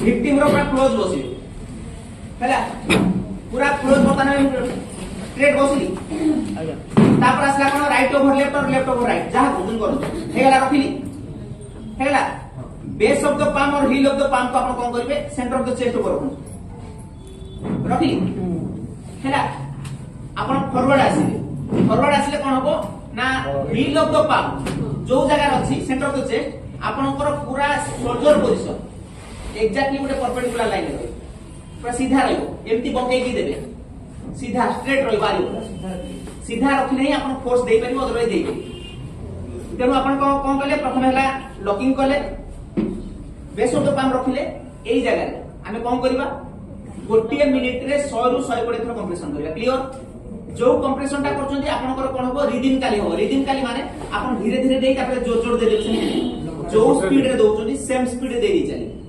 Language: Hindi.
विक्टिम रो पूरा क्लोज बसी हैला पूरा क्लोज बर्तमान स्ट्रेट बसली आज्ञा तापर आसला कोन राइट ओवर लेफ्ट और लेफ्ट ओवर राइट जहां गुण करू हेगला रखिली हेगला बेस ऑफ द पाम और हील ऑफ द पाम को आपण कोन करिवे सेंटर ऑफ द चेस्ट ऊपर रखिली हेला आपण फॉरवर्ड आसिले कोन हबो ना हील ऑफ द पाम जो जगह अछि सेंटर ऑफ द चेस्ट आपनकर पूरा शोल्डर पोजीशन एग्जैक्टली गोटे परपेंडिकुलर लाइन रे पूरा सीधा रहबो एम्ति बंके की देबे सीधा स्ट्रेट रही पारिबो सीधा रखि नहीं आपण फोर्स देई परिबो अदरवाइज देई परिबो तेनु आपण कोन कले प्रथम हला लॉकिंग कले बेस ऑफ द पाम रखिले एई जगह रे हमें कोन करबा गोटे मिनिट रे 100 रु 120 थर कंप्रेशन करबा क्लियर जो कंप्रेशन टा करछन्ती आपनकर कोन हबो रिदिन काली माने आपण धीरे धीरे देई तापर जोर जोर दे देबे जो स्पीड रे दोछन्ती सेम स्पीड रे देई चली